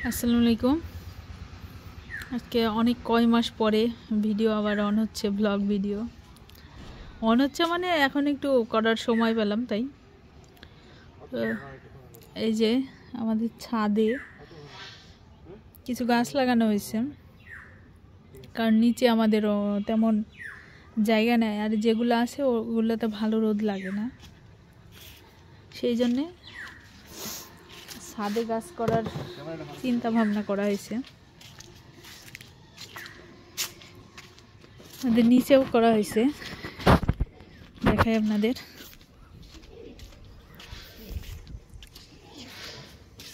আসসালামু আলাইকুম। আজকে অনেক কয় মাস পরে ভিডিও আবার অন হচ্ছে, ব্লগ ভিডিও অন হচ্ছে, মানে এখন একটু করার সময় পেলাম তাই। এই যে আমাদের ছাদে কিছু গাছ লাগানো হয়েছে, কারণ নিচে আমাদের তেমন জায়গা নেই, আর যেগুলো আছে ওগুলোতে ভালো রোদ লাগে না, সেই জন্যে ছাদে গাছ করার চিন্তা ভাবনা করা হয়েছে। আমাদের নিচেও করা হয়েছে, দেখাই আপনাদের।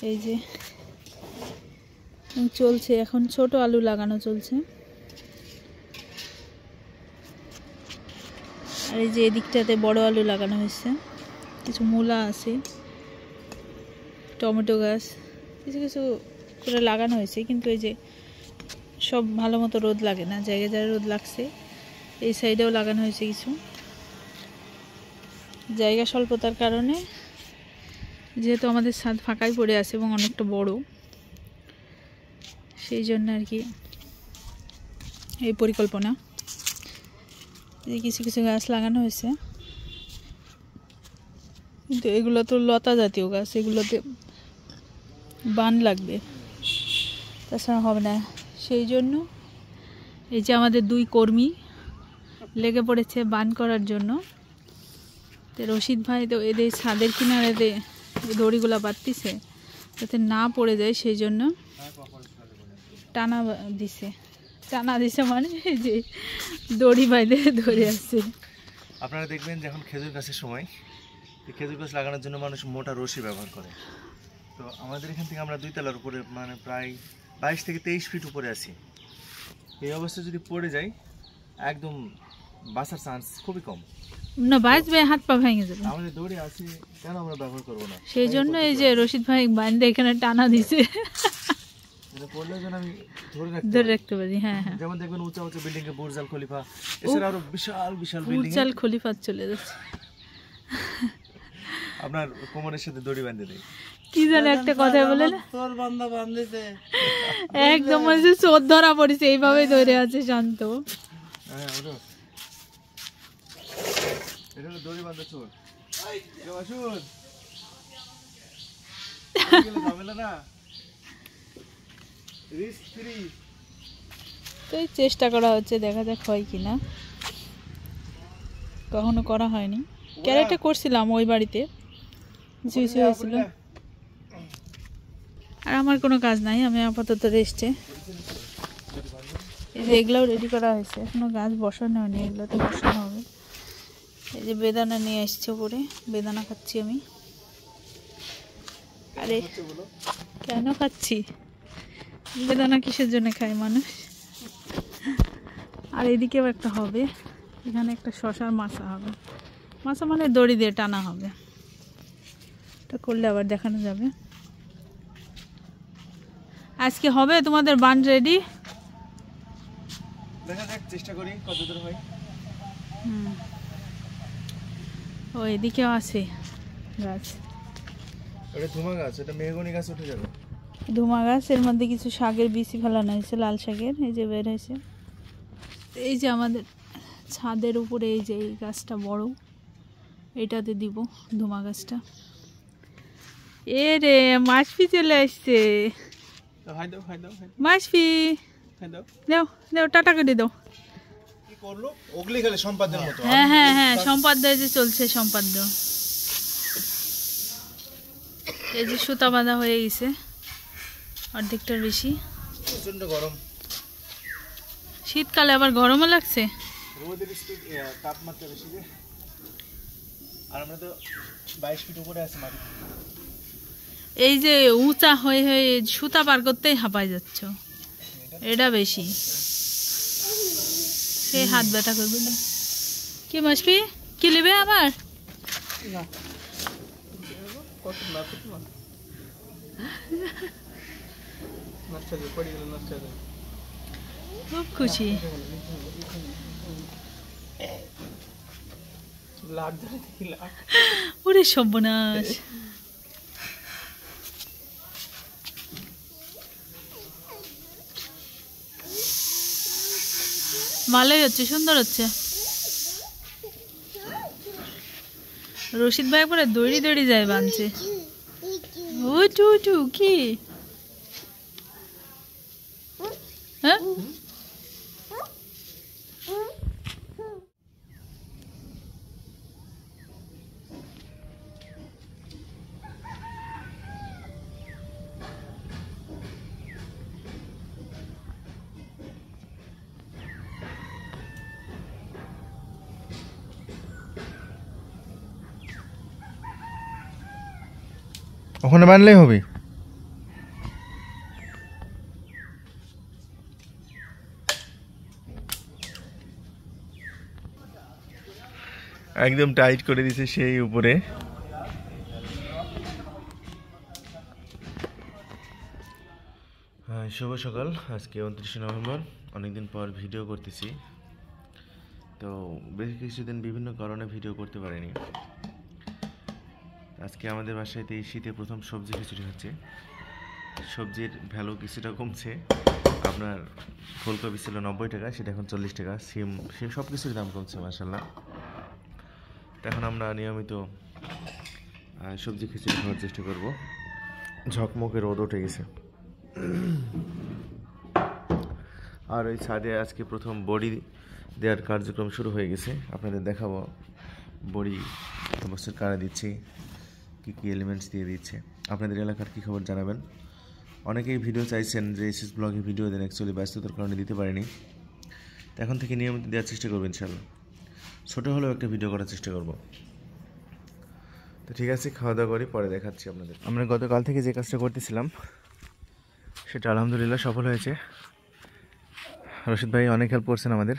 এই যে চলছে, এখন ছোট আলু লাগানো চলছে, আর এই যে এদিকটাতে বড় আলু লাগানো হয়েছে, কিছু মূলা আছে, টমেটো গাছ কিছু কিছু করে লাগানো হয়েছে, কিন্তু এই যে সব ভালো মতো রোদ লাগে না, জায়গায় জায়গায় রোদ লাগছে। এই সাইডেও লাগানো হয়েছে কিছু, জায়গা স্বল্পতার কারণে, যেহেতু আমাদের ছাদ ফাঁকাই পড়ে আছে এবং অনেকটা বড়, সেই জন্য আর কি এই পরিকল্পনা। কিছু কিছু গাছ লাগানো হয়েছে, কিন্তু এগুলো তো লতা জাতীয় গাছ, এগুলোতে বান লাগবে, তাছাড়া হবে না। সেই জন্য এই যে আমাদের দুই কর্মী লেগে পড়েছে বান করার জন্য। তো রশিদ ভাই তো এদের ছাদের কিনারেতে দড়িগুলো বাঁধতেছে যাতে না পড়ে যায়, সেই জন্য টানা দিছে, টানা দিছে, মানে এই যে দড়ি বাইরে ধরে আছে। আপনারা দেখবেন যখন খেজুর গাছের সময়, খেজুর গাছ লাগানোর জন্য মানুষ মোটা রশি ব্যবহার করে। তো আমাদের এখান থেকে আমরা 2 তলার উপরে, মানে প্রায় 22 থেকে 23 ফিট উপরে আছি। এই অবস্থা যদি পড়ে যায়, একদম বাঁচার চান্স খুবই কম, না বাঁচবে, হাত পা ভেঙে যাবে। আমাদের দড়ি আছে, কেন আমরা ব্যবহার করবো না? সেই জন্য এই যে রশিদ ভাই বাঁধে এখানে টানা দিছে, পড়লে যেন আমি ধরে রাখতে পারি। হ্যাঁ হ্যাঁ, যেমন দেখবেন উঁচা উঁচা বিল্ডিং এ বুর্জ আল খলিফা, এছাড়া আরো বিশাল বিশাল বিল্ডিং, বুর্জ আল খলিফা চলে যাচ্ছে, আপনার কোমরের সাথে দড়ি বেঁধে দেয়। কি জানে একটা কথা বলে না, তোর বান্দা বাঁধেছে, একদম যে চোর ধরা পড়েছে, এইভাবে ধরে আছে শান্ত। হ্যাঁ ওটা এটা হলো দড়ি বাঁধা চোর। কেউ আসুন, ঝামেলা না, রিস্ক ফ্রি। তো এই চেষ্টা করা হচ্ছে, দেখা যাক হয় কিনা, কখনো করা হয়নি। ক্যারেটে করছিলাম ওই বাড়িতে, কিছু কিছু হয়েছিল। আর আমার কোনো কাজ নাই, আমি আপাতত রেস্টে। এই যে এগুলোও রেডি করা হয়েছে, এখনো গাছ বসানো হয়নি, এগুলো তো বসানো হবে। এই যে বেদানা নিয়ে আসছে উপরে, বেদানা খাচ্ছি আমি। আরে কেন খাচ্ছি, বেদানা কিসের জন্য খায় মানুষ। আর এদিকেও একটা হবে, এখানে একটা শশার মাছা হবে, মাছা মানে দড়ি দিয়ে টানা হবে, এটা করলে আবার দেখানো যাবে। আজকে হবে তোমাদের বান রেডি, দেখা যাক, চেষ্টা করি কতদূর হয়। ও এদিকেও আছে গাছ, এটা ধুমা গাছ, এটা মেহগনি গাছ উঠে যাবে। ধুমা গাছ, এর মধ্যে কিছু শাকের বিচি ফেলানো হয়েছে, লাল শাকের, এই যে বের হয়েছে। এই যে আমাদের ছাদের উপরে এই যে এই গাছটা বড়, এটাতে দিব ধুমা গাছটা। এ রে মাছপি চলে আসছে, মাছপি দাও দাও, টাটা করে দাও। কি করলো ওগলি গেলে সম্পাদের মতো। হ্যাঁ হ্যাঁ হ্যাঁ, সম্পাদ্য যে চলছে, সম্পাদ্য। এই যে সুতা বাঁধা হয়ে গেছে অর্ধেকটার বেশি। প্রচন্ড গরম, শীতকালে আবার গরমও লাগছে, রোদের তাপমাত্রা বেশি যে, আর আমরা তো 22 ফিট উপরে আছি মাটি। এই যে উঁচা হয়ে হয়ে সুতা পার করতেই হাঁপাই যাচ্ছ, এটা বেশি, সে হাত ব্যথা করবে না। কি মাসপি কি নেবে আবার? খুব খুশি, ওরে সর্বনাশ। ভালোই হচ্ছে, সুন্দর হচ্ছে। রশিদ ভাই পরে দড়ি দড়ি যায় বানছে। উঠু উঠু কি হ্যাঁ? ওখানে বানলেই হবে। একদম টাইট করে দিছে সেই উপরে। হ্যাঁ, শুভ সকাল। আজকে 29 নভেম্বর। অনেকদিন পর ভিডিও করতেছি, তো বেশ কিছুদিন বিভিন্ন কারণে ভিডিও করতে পারিনি। আজকে আমাদের বাসায় এই শীতে প্রথম সবজি খিচুড়ি হচ্ছে। সবজির ভ্যালু কিছুটা কমছে। আপনার ফুলকপি ছিল 90 টাকা, সেটা এখন 40 টাকা। সিম সব কিছুর দাম কমছে মাশাআল্লাহ। এখন আমরা নিয়মিত সবজি খিচুড়ি খাওয়ার চেষ্টা করব। ঝকমকে রোদ উঠে গেছে। আর ওই ছাদে আজকে প্রথম বড়ি দেওয়ার কার্যক্রম শুরু হয়ে গেছে। আপনাদের দেখাবো বড়ি বছর কারা দিচ্ছে, কী কী এলিমেন্টস দিয়ে দিচ্ছে। আপনাদের এলাকার কী খবর জানাবেন। অনেকেই ভিডিও চাইছেন যে এসএস ব্লগে ভিডিও দেন, অ্যাকচুয়ালি ব্যস্ততার কারণে দিতে পারিনি। তো এখন থেকে নিয়মিত দেওয়ার চেষ্টা করবো ইনশাআল্লাহ। ছোটো হলেও একটা ভিডিও করার চেষ্টা করব। তো ঠিক আছে, খাওয়া দাওয়া করি, পরে দেখাচ্ছি আপনাদের। আমরা গতকাল থেকে যে কাজটা করতেছিলাম সেটা আলহামদুলিল্লাহ সফল হয়েছে। রশিদ ভাই অনেক হেল্প করছেন আমাদের।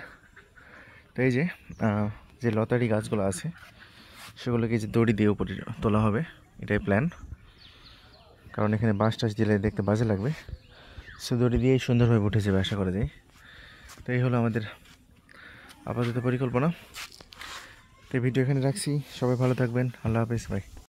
তো এই যে লতারি গাছগুলো আছে সেগুলোকে যে দড়ি দিয়ে উপরে তোলা হবে, এটাই প্ল্যান। কারণ এখানে বাঁশ টাস দিলে দেখতে বাজে লাগবে, সে দড়ি দিয়েই সুন্দরভাবে উঠে যাবে আশা করা যায়। তো এই হলো আমাদের আপাতত পরিকল্পনা। তো ভিডিও এখানে রাখছি। সবাই ভালো থাকবেন। আল্লাহ হাফেজ ভাই।